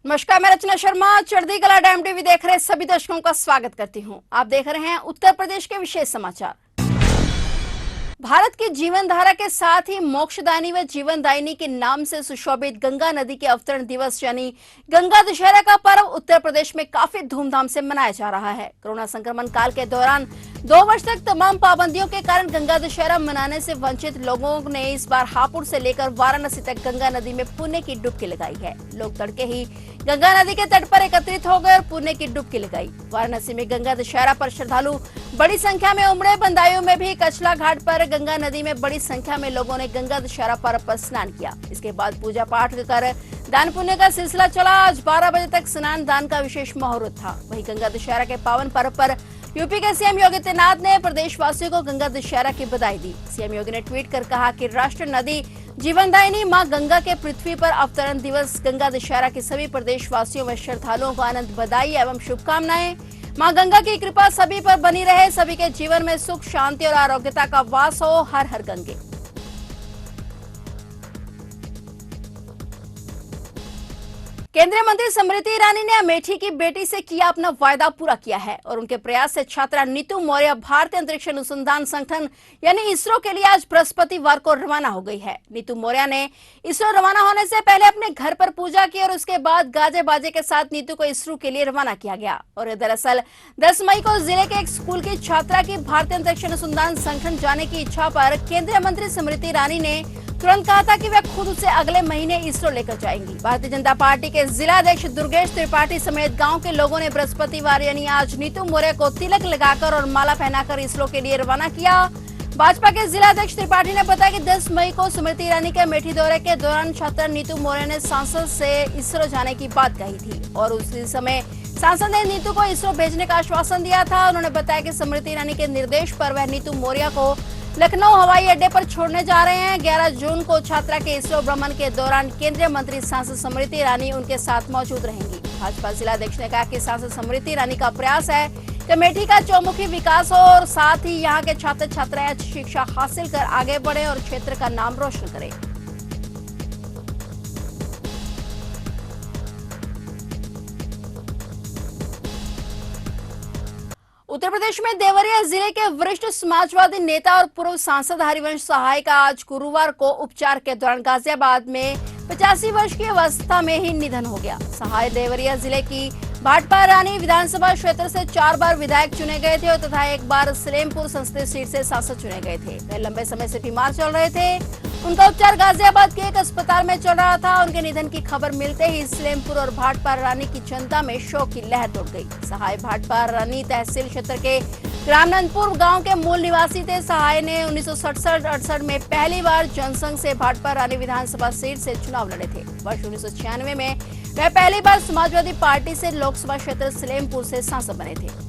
नमस्कार, मैं रचना शर्मा चढ़ती कला डैम टीवी देख रहे सभी दर्शकों का स्वागत करती हूं। आप देख रहे हैं उत्तर प्रदेश के विशेष समाचार। भारत की जीवन धारा के साथ ही मोक्षदायिनी व जीवनदायिनी के नाम से सुशोभित गंगा नदी के अवतरण दिवस यानी गंगा दशहरा का पर्व उत्तर प्रदेश में काफी धूमधाम से मनाया जा रहा है। कोरोना संक्रमण काल के दौरान 2 वर्ष तक तमाम पाबंदियों के कारण गंगा दशहरा मनाने से वंचित लोगों ने इस बार हापुड़ से लेकर वाराणसी तक गंगा नदी में पुण्य की डुबकी लगाई है। लोग तड़के ही गंगा नदी के तट पर एकत्रित हो गए और पुण्य की डुबकी लगाई। वाराणसी में गंगा दशहरा पर श्रद्धालु बड़ी संख्या में उमड़े। बंदायूं में भी कचला घाट पर गंगा नदी में बड़ी संख्या में लोगों ने गंगा दशहरा पर्व पर स्नान किया। इसके बाद पूजा पाठ कर दान पुण्य का सिलसिला चला। आज 12 बजे तक स्नान दान का विशेष मुहूर्त था। वहीं गंगा दशहरा के पावन पर्व पर यूपी के सीएम योगी आदित्यनाथ ने प्रदेशवासियों को गंगा दशहरा की बधाई दी। सीएम योगी ने ट्वीट कर कहा कि राष्ट्र नदी जीवनदायिनी मां गंगा के पृथ्वी पर अवतरण दिवस गंगा दशहरा के सभी प्रदेशवासियों व श्रद्धालुओं को आनंद, बधाई एवं शुभकामनाएं। मां गंगा की कृपा सभी पर बनी रहे, सभी के जीवन में सुख, शांति और आरोग्यता का वास हो। हर हर गंगे। केंद्रीय मंत्री स्मृति ईरानी ने अमेठी की बेटी से किया अपना वायदा पूरा किया है और उनके प्रयास से छात्रा नीतू मौर्य भारतीय अंतरिक्ष अनुसंधान संगठन यानी इसरो के लिए आज बृहस्पतिवार को रवाना हो गई है। नीतू मौर्य ने इसरो रवाना होने से पहले अपने घर पर पूजा की और उसके बाद गाजे बाजे के साथ नीतू को इसरो के लिए रवाना किया गया। और दरअसल 10 मई को जिले के एक स्कूल की छात्रा की भारतीय अंतरिक्ष अनुसंधान संगठन जाने की इच्छा पर केंद्रीय मंत्री स्मृति ईरानी ने तुरंत कहा था कि वे खुद उसे अगले महीने इसरो लेकर जाएंगी। भारतीय जनता पार्टी के जिला अध्यक्ष दुर्गेश त्रिपाठी समेत गांव के लोगों ने बृहस्पतिवार यानी आज नीतू मौर्य को तिलक लगाकर और माला पहनाकर इसरो के लिए रवाना किया। भाजपा के जिला अध्यक्ष त्रिपाठी ने बताया कि 10 मई को स्मृति ईरानी के अमेठी दौरे के दौरान छात्रा नीतू मौर्य ने सांसद से इसरो जाने की बात कही थी और उसी समय सांसद ने नीतू को इसरो भेजने का आश्वासन दिया था। उन्होंने बताया कि स्मृति ईरानी के निर्देश पर वह नीतू मौर्य को लखनऊ हवाई अड्डे पर छोड़ने जा रहे हैं। 11 जून को छात्रा के इसरो भ्रमण के दौरान केंद्रीय मंत्री सांसद स्मृति ईरानी उनके साथ मौजूद रहेंगी। भाजपा जिला अध्यक्ष ने कहा कि सांसद स्मृति ईरानी का प्रयास है कि अमेठी का चौमुखी विकास हो और साथ ही यहाँ के छात्र छात्राएं अच्छी शिक्षा हासिल कर आगे बढ़े और क्षेत्र का नाम रोशन करें। उत्तर प्रदेश में देवरिया जिले के वरिष्ठ समाजवादी नेता और पूर्व सांसद हरिवंश सहाय का आज गुरुवार को उपचार के दौरान गाजियाबाद में 85 वर्ष की अवस्था में ही निधन हो गया। सहाय देवरिया जिले की भाटपा रानी विधानसभा क्षेत्र से 4 बार विधायक चुने गए थे तथा 1 बार सलेमपुर संसदीय सीट से सांसद चुने गए थे। वे लंबे समय से बीमार चल रहे थे। उनका उपचार गाजियाबाद के एक अस्पताल में चल रहा था। उनके निधन की खबर मिलते ही सलेमपुर और भाटपा रानी की जनता में शोक की लहर दौड़ गई। सहाय भाटपा रानी तहसील क्षेत्र के रामनंदपुर गांव के मूल निवासी थे। सहाय ने 1967-68 में पहली बार जनसंघ से भाटपा रानी विधानसभा सीट से चुनाव लड़े थे। वर्ष 1996 में वह पहली बार समाजवादी पार्टी से लोकसभा क्षेत्र सलेमपुर से सांसद बने थे।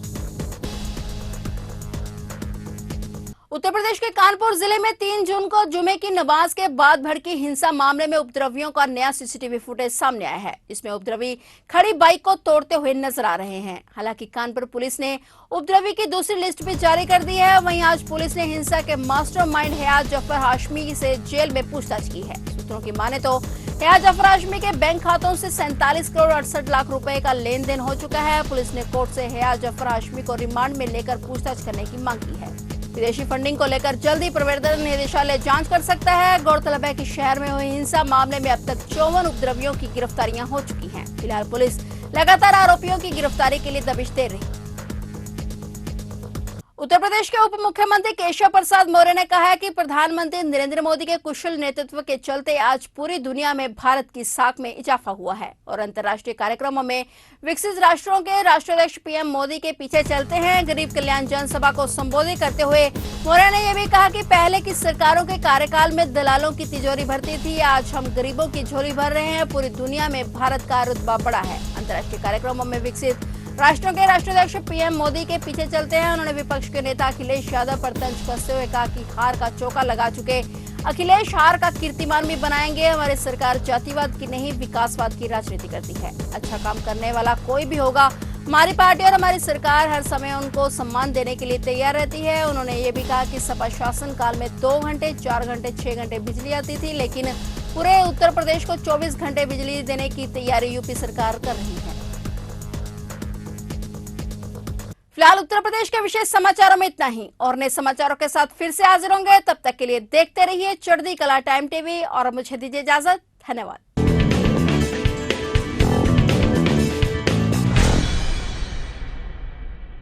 उत्तर प्रदेश के कानपुर जिले में 3 जून को जुमे की नमाज के बाद भड़की हिंसा मामले में उपद्रवियों का नया सीसीटीवी फुटेज सामने आया है। इसमें उपद्रवी खड़ी बाइक को तोड़ते हुए नजर आ रहे हैं। हालांकि कानपुर पुलिस ने उपद्रवी की दूसरी लिस्ट भी जारी कर दी है। वहीं आज पुलिस ने हिंसा के मास्टरमाइंड हयात जफर हाशमी से जेल में पूछताछ की है। सूत्रों की माने तो हयात जफर हाशमी के बैंक खातों से 47 करोड़ 68 लाख रुपए का लेन देन हो चुका है। पुलिस ने कोर्ट से हयात जफर हाशमी को रिमांड में लेकर पूछताछ करने की मांग की है। विदेशी फंडिंग को लेकर जल्द ही प्रवर्तन निदेशालय जांच कर सकता है। गौरतलब है कि शहर में हुई हिंसा मामले में अब तक 54 उपद्रवियों की गिरफ्तारियां हो चुकी हैं। फिलहाल पुलिस लगातार आरोपियों की गिरफ्तारी के लिए दबिश दे रही है। उत्तर प्रदेश के उप मुख्यमंत्री केशव प्रसाद मौर्य ने कहा है कि प्रधानमंत्री नरेंद्र मोदी के कुशल नेतृत्व के चलते आज पूरी दुनिया में भारत की साख में इजाफा हुआ है और अंतर्राष्ट्रीय कार्यक्रमों में विकसित राष्ट्रों के राष्ट्राध्यक्ष पीएम मोदी के पीछे चलते हैं। गरीब कल्याण जनसभा को संबोधित करते हुए मौर्य ने यह भी कहा कि पहले की सरकारों के कार्यकाल में दलालों की तिजोरी भरती थी, आज हम गरीबों की झोली भर रहे हैं। पूरी दुनिया में भारत का रुतबा बढ़ा है। अंतर्राष्ट्रीय कार्यक्रमों में विकसित राष्ट्रों के राष्ट्राध्यक्ष पीएम मोदी के पीछे चलते हैं। उन्होंने विपक्ष के नेता अखिलेश यादव पर तंज कसते हुए कहा कि हार का चौका लगा चुके अखिलेश हार का कीर्तिमान भी बनाएंगे। हमारी सरकार जातिवाद की नहीं विकासवाद की राजनीति करती है। अच्छा काम करने वाला कोई भी होगा, हमारी पार्टी और हमारी सरकार हर समय उनको सम्मान देने के लिए तैयार रहती है। उन्होंने ये भी कहा कि सपा शासन काल में 2 घंटे, 4 घंटे, 6 घंटे बिजली आती थी, लेकिन पूरे उत्तर प्रदेश को 24 घंटे बिजली देने की तैयारी यूपी सरकार कर रही है। फिलहाल उत्तर प्रदेश के विशेष समाचारों में इतना ही, और नए समाचारों के साथ फिर से हाजिर होंगे। तब तक के लिए देखते रहिए चढ़ती कला टाइम टीवी और मुझे दीजिए इजाजत। धन्यवाद।